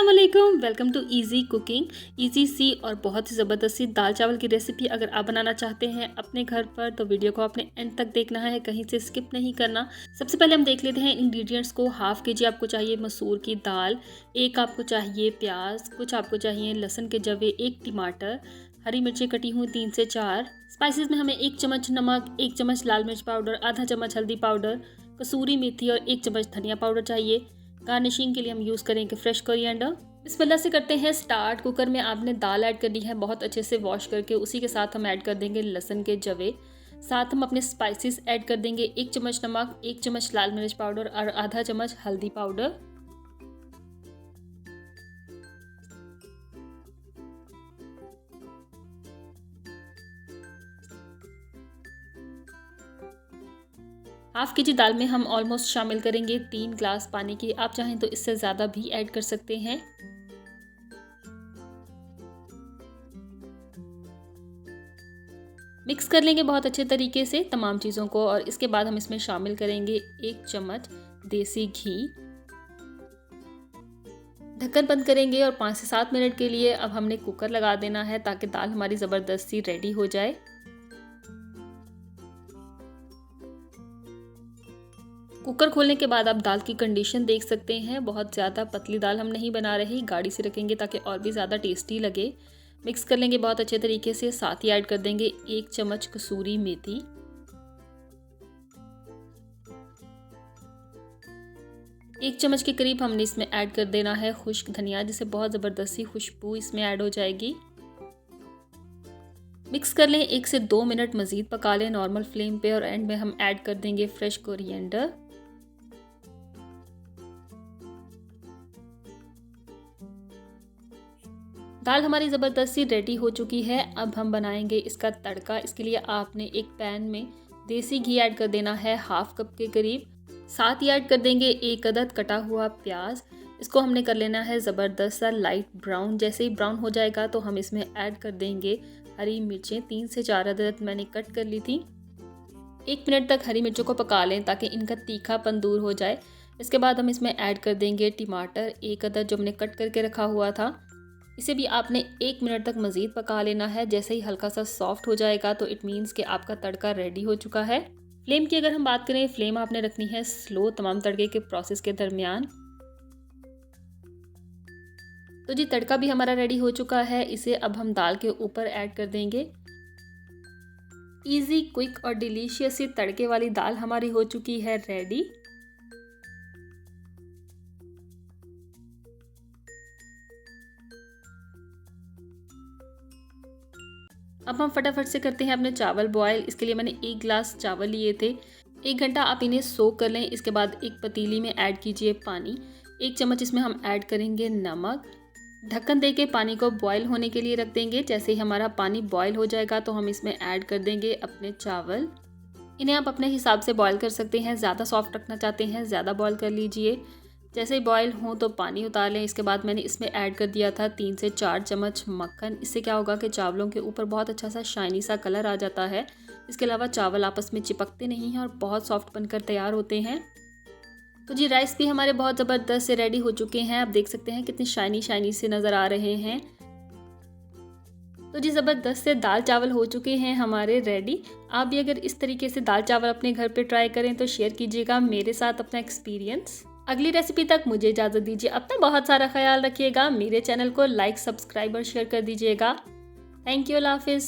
अस्सलाम वालेकुम, welcome to easy cooking. Easy सी और बहुत ही ज़बरदस्त सी दाल चावल की रेसिपी अगर आप बनाना चाहते हैं अपने घर पर तो वीडियो को आपने एंड तक देखना है, कहीं से स्किप नहीं करना। सबसे पहले हम देख लेते हैं इंग्रेडिएंट्स को। हाफ़ के जी आपको चाहिए मसूर की दाल, एक आपको चाहिए प्याज, कुछ आपको चाहिए लहसुन के जवे, एक टमाटर, हरी मिर्ची कटी हुई 3 से 4। स्पाइसेस में हमें 1 चम्मच नमक, 1 चम्मच लाल मिर्च पाउडर, आधा चम्मच हल्दी पाउडर, कसूरी मेथी और 1 चम्मच धनिया पाउडर चाहिए। गार्निशिंग के लिए हम यूज़ करेंगे फ्रेश कोरिएंडर। बिस्मिल्लाह से करते हैं स्टार्ट। कुकर में आपने दाल ऐड करनी है, बहुत अच्छे से वॉश करके। उसी के साथ हम ऐड कर देंगे लहसुन के जवे। साथ हम अपने स्पाइसेस ऐड कर देंगे 1 चम्मच नमक, 1 चम्मच लाल मिर्च पाउडर और आधा चम्मच हल्दी पाउडर। हाफ़ के जी दाल में हम ऑलमोस्ट शामिल करेंगे 3 ग्लास पानी की। आप चाहें तो इससे ज़्यादा भी ऐड कर सकते हैं। मिक्स कर लेंगे बहुत अच्छे तरीके से तमाम चीज़ों को और इसके बाद हम इसमें शामिल करेंगे 1 चम्मच देसी घी। ढक्कन बंद करेंगे और 5 से 7 मिनट के लिए अब हमने कुकर लगा देना है ताकि दाल हमारी ज़बरदस्त सी रेडी हो जाए। कुकर खोलने के बाद आप दाल की कंडीशन देख सकते हैं। बहुत ज़्यादा पतली दाल हम नहीं बना रहे, गाढ़ी से रखेंगे ताकि और भी ज़्यादा टेस्टी लगे। मिक्स कर लेंगे बहुत अच्छे तरीके से। साथ ही ऐड कर देंगे 1 चम्मच कसूरी मेथी, 1 चम्मच के करीब हमने इसमें ऐड कर देना है खुश्क धनिया, जिससे बहुत ज़बरदस्त सी खुशबू इसमें ऐड हो जाएगी। मिक्स कर लें, 1 से 2 मिनट मज़ीद पका लें नॉर्मल फ्लेम पे और एंड में हम ऐड कर देंगे फ्रेश कोरिएंडर। दाल हमारी ज़बरदस्त सी रेडी हो चुकी है। अब हम बनाएंगे इसका तड़का। इसके लिए आपने एक पैन में देसी घी ऐड कर देना है हाफ़ कप के करीब। साथ ही ऐड कर देंगे 1 अदद कटा हुआ प्याज। इसको हमने कर लेना है ज़बरदस्त सा लाइट ब्राउन। जैसे ही ब्राउन हो जाएगा तो हम इसमें ऐड कर देंगे हरी मिर्चें, 3 से 4 अदद मैंने कट कर ली थी। 1 मिनट तक हरी मिर्चों को पका लें ताकि इनका तीखापन दूर हो जाए। इसके बाद हम इसमें ऐड कर देंगे टमाटर, 1 अदद जो हमने कट करके रखा हुआ था। इसे भी आपने 1 मिनट तक मज़ीद पका लेना है। जैसे ही हल्का सा सॉफ्ट हो जाएगा तो इट मीन्स कि आपका तड़का रेडी हो चुका है। फ्लेम की अगर हम बात करें, फ्लेम आपने रखनी है स्लो तमाम तड़के के प्रोसेस के दरमियान। तो जी तड़का भी हमारा रेडी हो चुका है। इसे अब हम दाल के ऊपर ऐड कर देंगे। इजी, क्विक और डिलीशियस सी तड़के वाली दाल हमारी हो चुकी है रेडी। अब हम फटाफट से करते हैं अपने चावल बॉयल। इसके लिए मैंने 1 गिलास चावल लिए थे। 1 घंटा आप इन्हें सोक कर लें। इसके बाद एक पतीली में ऐड कीजिए पानी। 1 चम्मच इसमें हम ऐड करेंगे नमक। ढक्कन दे के पानी को बॉयल होने के लिए रख देंगे। जैसे ही हमारा पानी बॉयल हो जाएगा तो हम इसमें ऐड कर देंगे अपने चावल। इन्हें आप अपने हिसाब से बॉयल कर सकते हैं। ज़्यादा सॉफ्ट रखना चाहते हैं ज़्यादा बॉयल कर लीजिए। जैसे ही बॉयल हो तो पानी उतार लें। इसके बाद मैंने इसमें ऐड कर दिया था 3 से 4 चम्मच मक्खन। इससे क्या होगा कि चावलों के ऊपर बहुत अच्छा सा शाइनी सा कलर आ जाता है। इसके अलावा चावल आपस में चिपकते नहीं हैं और बहुत सॉफ्ट बनकर तैयार होते हैं। तो जी राइस भी हमारे बहुत ज़बरदस्त से रेडी हो चुके हैं। आप देख सकते हैं कितने शाइनी शाइनी से नज़र आ रहे हैं। तो जी ज़बरदस्त से दाल चावल हो चुके हैं हमारे रेडी। आप भी अगर इस तरीके से दाल चावल अपने घर पे ट्राई करें तो शेयर कीजिएगा मेरे साथ अपना एक्सपीरियंस। अगली रेसिपी तक मुझे इजाज़त दीजिए। अपना बहुत सारा ख्याल रखिएगा। मेरे चैनल को लाइक, सब्सक्राइब और शेयर कर दीजिएगा। थैंक यू, अल्लाह हाफिज़।